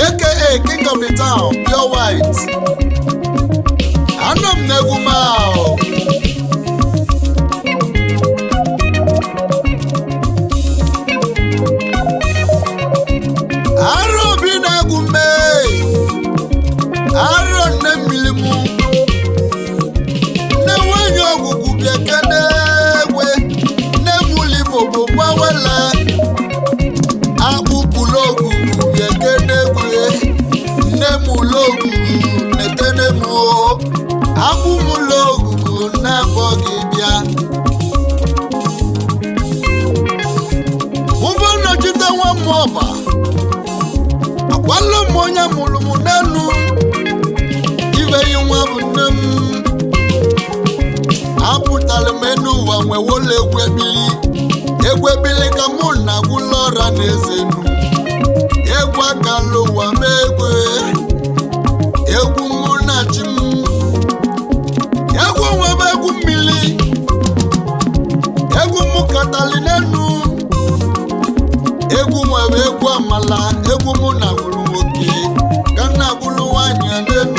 aka King of the Town, Pure White. Anom Negumao. Arobi Nagume. Aron Nemilimu. Newanyo Gugubekane. Nemuli Bobo Wawala. Abu Pulogu. Nemulogu netenemu abumulogu na bogibia Mubona jita wa moba Akwalo monya mulumu nenu Ive yunwa bunem Aputale menu wa mwewole Egwebili kamuna gulora nezenu Egwa kalo wa megwe Egwu munachim Egwu wa megwu mili Egwu mukatali nenu Egwu wa megwu amala Egwu munagulu woke Kana gulu wanya nenu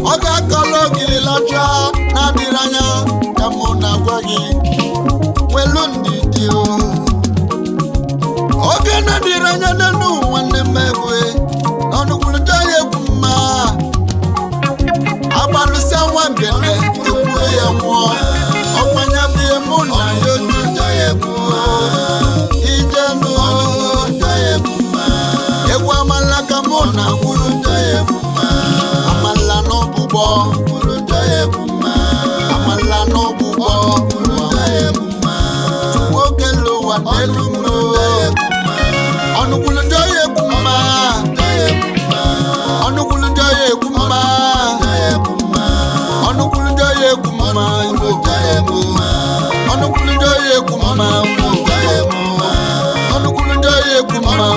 Oga kologi lacha na diranya kamuna gwagi welundi dio Oga na diranya nenu wane megwe Onu kulita ye kuma Abalusia wambele Tukwe ya mwa Opanya biye muna yotuta ye kuma Ijenu Oluta ye kuma Ewa malaka muna Kuluta ye kuma Amala no bubo Kuluta ye kuma Amala no bubo Kuluta ye kuma Tukokelo wanelu Onu kuluta ye kuma Onu kuluta ye kuma Onu kuluta ye kuma kuma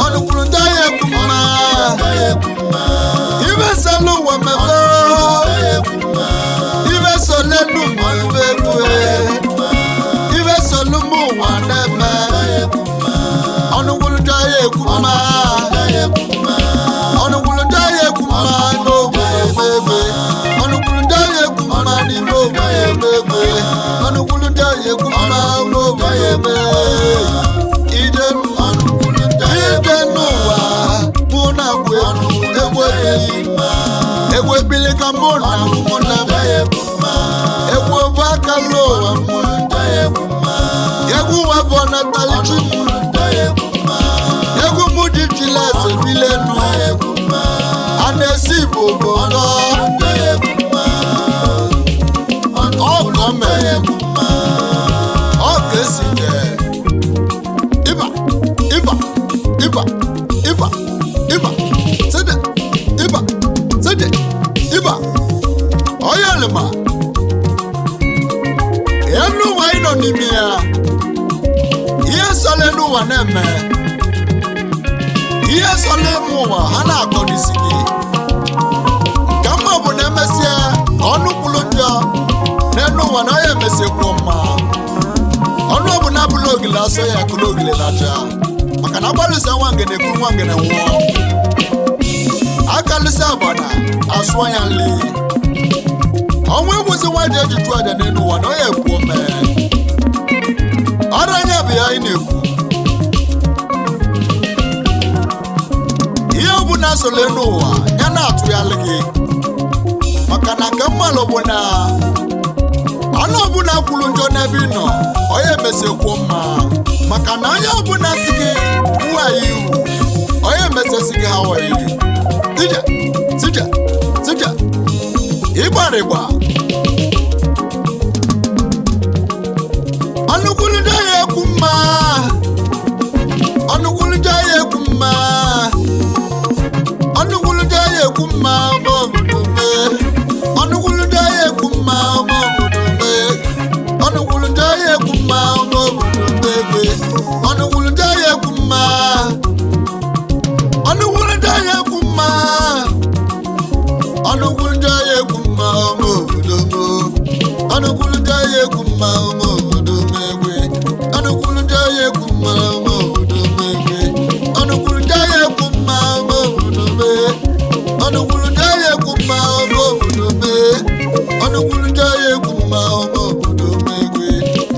onu kwulu ndaye kuma ibe salu wa mebe ibe solenu mebe ibe solumu wa nebe onu kwulu ndaye kuma onu kwulu ndaye kuma no bebe onu kwulu ndaye kuma ni no bebe onu kwulu ndaye kuma no bebe Ewe bile kamona muna ewe vakalo ewe wabona talichi ewe mudi tilase bilenu anesi bobono okome okeside iba Iba oyalema enu wa ino nimia yesole nu wa neme yesole mu wa hana akodisiki kama bu nemesia onu kulunja nenu wa na yemese kwoma onu bu na blogi la so ya blogi le laja maka na balisa wangene ku wangene wo akalisa bana aswanyanle onwe wuzi waje jitu aja nenu wa no ye ku me aranya bia ineku iyo bu na so lenu wa yana atu ya lege maka na kamalo bona ana bu na kwulu njo na bi no oye mese ku ma maka na anya bu na sigi wa yiwu oye mese sigi hawa yiwu Sija Ibareba Anukulu daye kuma Anukulu daye kuma Anukulu daye kuma bobume Anukulu daye kuma bobume Anukulu daye kuma bobume Anukulu daye kuma Anukulu daye kuma Anukulu daye kuma modomo Anukulu daye kuma modomegwe Anukulu daye kuma modomegwe Anukulu daye kuma modome Anukulu daye kuma modome Anukulu daye kuma modomegwe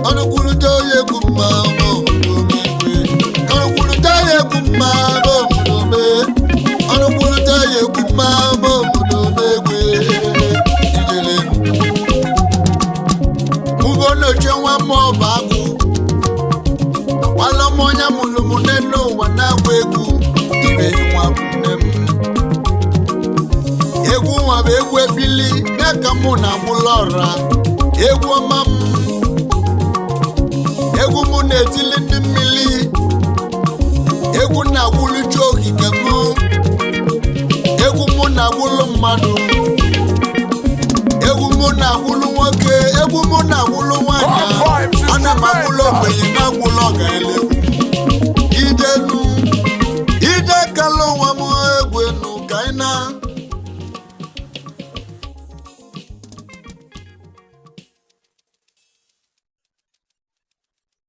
Anukulu daye kuma modomegwe Anukulu daye kuma modome Anukulu daye kuma Chenwa mo bagu wala monya mulumu neno wana wegu ibe nwa munem egu wa begu ebili neka muna mulora egu mam egu munetili ndimili egu na wulu joki kemu egu muna wulu madu egu muna wulu nwoke egu muna wulu nwanya ana magulo gbenye na gwulo ga ele